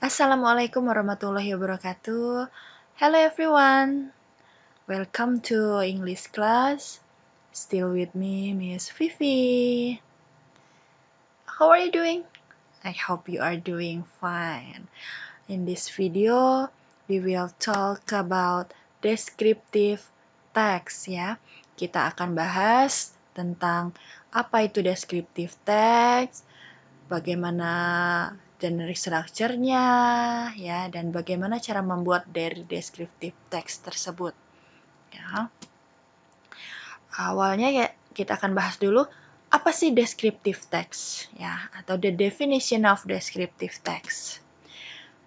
Assalamualaikum warahmatullahi wabarakatuh. Hello everyone. Welcome to English class. Still with me, Miss Vivi. How are you doing? I hope you are doing fine. In this video, we will talk about descriptive text ya. Kita akan bahas tentang apa itu descriptive text, bagaimana generic structure-nya, ya, dan bagaimana cara membuat dari descriptive text tersebut. Ya. Awalnya ya kita akan bahas dulu apa sih descriptive text, ya, atau the definition of descriptive text.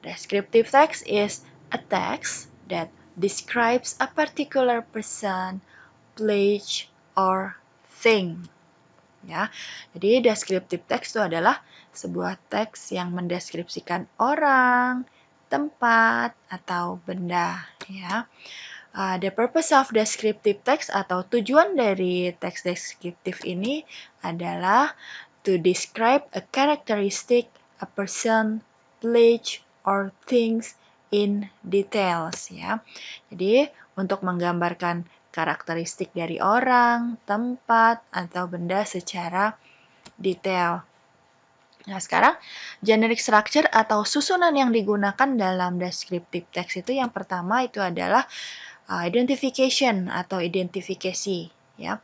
Descriptive text is a text that describes a particular person, place, or thing. Ya. Jadi descriptive text itu adalah sebuah teks yang mendeskripsikan orang, tempat, atau benda. Ya. The purpose of descriptive text atau tujuan dari teks deskriptif ini adalah to describe a characteristic, a person, place, or things in details. Ya. Jadi untuk menggambarkan karakteristik dari orang, tempat, atau benda secara detail. Nah, sekarang generic structure atau susunan yang digunakan dalam descriptive text itu yang pertama itu adalah identification atau identifikasi, ya.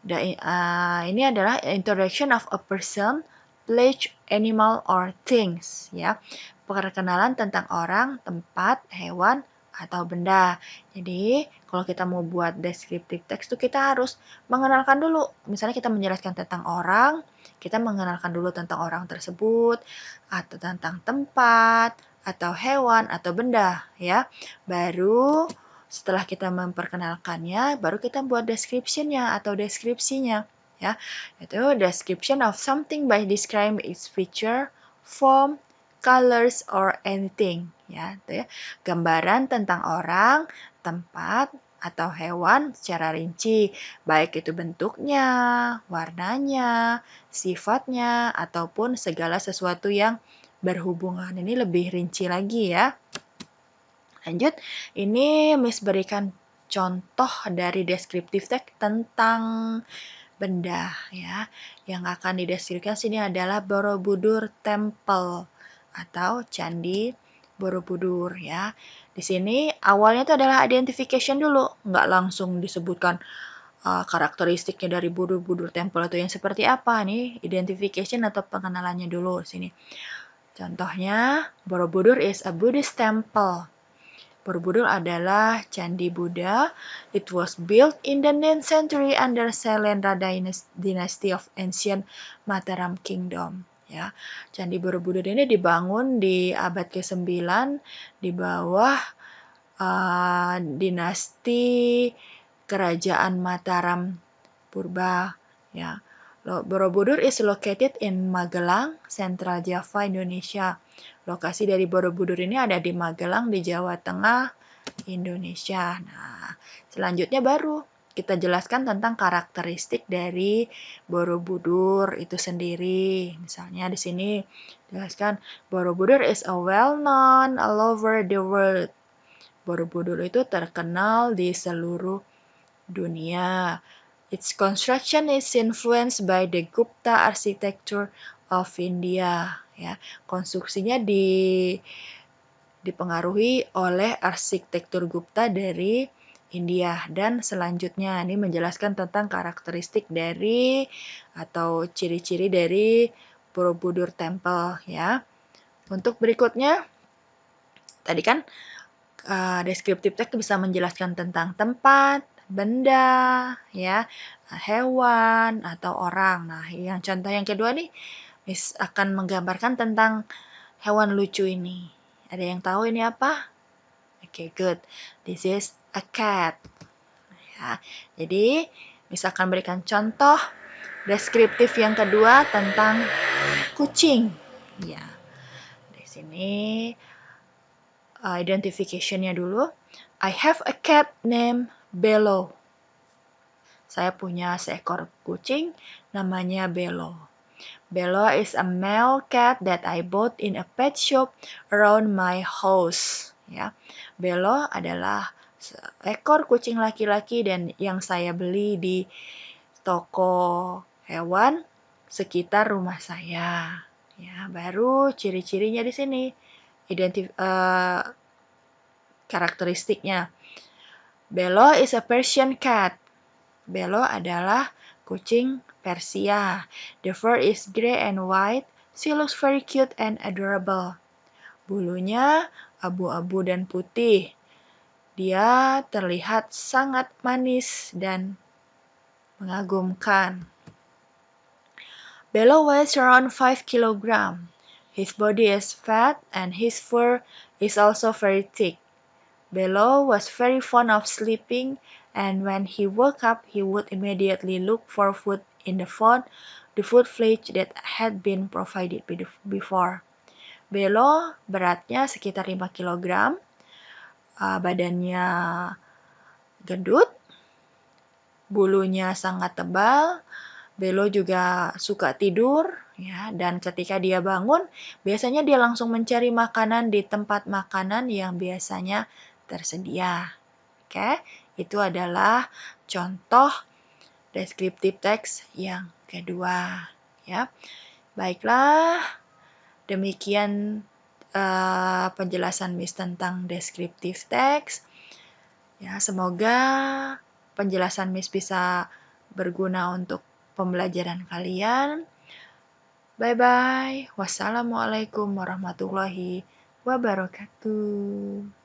Ini adalah introduction of a person, place, animal, or things, ya. Perkenalan tentang orang, tempat, hewan, atau benda. Jadi, kalau kita mau buat descriptive text itu kita harus mengenalkan dulu. Misalnya kita menjelaskan tentang orang, kita mengenalkan dulu tentang orang tersebut, atau tentang tempat, atau hewan, atau benda, ya. Baru setelah kita memperkenalkannya, baru kita buat description-nya atau deskripsinya, ya. Itu description of something by describing its feature, form, colors, or anything, ya. Itu ya. Gambaran tentang orang, tempat, atau hewan secara rinci, baik itu bentuknya, warnanya, sifatnya, ataupun segala sesuatu yang berhubungan. Ini lebih rinci lagi ya. Lanjut, ini Miss berikan contoh dari descriptive text tentang benda ya. Yang akan dideskripsikan sini adalah Borobudur Temple atau Candi Borobudur ya. Di sini awalnya itu adalah identification dulu, nggak langsung disebutkan karakteristiknya dari Borobudur Temple itu yang seperti apa nih, identification atau pengenalannya dulu sini. Contohnya, Borobudur is a Buddhist temple. Borobudur adalah candi Buddha. It was built in the 9th century under Sailendra dynasty of ancient Mataram Kingdom. Ya, Candi Borobudur ini dibangun di abad ke-9 di bawah dinasti Kerajaan Mataram Purba. Ya. Borobudur is located in Magelang, Central Java, Indonesia. Lokasi dari Borobudur ini ada di Magelang, di Jawa Tengah, Indonesia. Nah, selanjutnya baru kita jelaskan tentang karakteristik dari Borobudur itu sendiri. Misalnya di sini jelaskan Borobudur is a well-known all over the world. Borobudur itu terkenal di seluruh dunia. Its construction is influenced by the Gupta architecture of India. Ya, konstruksinya dipengaruhi oleh arsitektur Gupta dari India. Dan selanjutnya ini menjelaskan tentang karakteristik dari atau ciri-ciri dari Borobudur Temple ya. Untuk berikutnya tadi kan descriptive text bisa menjelaskan tentang tempat, benda, ya, hewan atau orang. Nah, yang contoh yang kedua nih Miss akan menggambarkan tentang hewan lucu ini. Ada yang tahu ini apa? Okay, good. This is a cat. Ya, jadi Miss akan berikan contoh deskriptif yang kedua tentang kucing. Ya. Di sini identification-nya dulu. I have a cat named Bello. Saya punya seekor kucing namanya Bello. Bello is a male cat that I bought in a pet shop around my house. Ya, Bello adalah seekor kucing laki-laki dan yang saya beli di toko hewan sekitar rumah saya. Ya, baru ciri-cirinya di sini. Karakteristiknya. Bello is a Persian cat. Bello adalah kucing Persia. The fur is gray and white. She looks very cute and adorable. Bulunya abu-abu dan putih. Dia terlihat sangat manis dan mengagumkan. Bello weighs around 5 kg. His body is fat and his fur is also very thick. Bello was very fond of sleeping, and when he woke up, he would immediately look for food in the food fridge that had been provided before. Bello beratnya sekitar 5 kg, badannya gendut, bulunya sangat tebal. Bello juga suka tidur, ya, dan ketika dia bangun, biasanya dia langsung mencari makanan di tempat makanan yang biasanya tersedia. Oke, itu adalah contoh descriptive text yang kedua, ya. Baiklah, demikian penjelasan Miss tentang descriptive text. Ya, semoga penjelasan Miss bisa berguna untuk pembelajaran kalian. Bye-bye. Wassalamualaikum warahmatullahi wabarakatuh.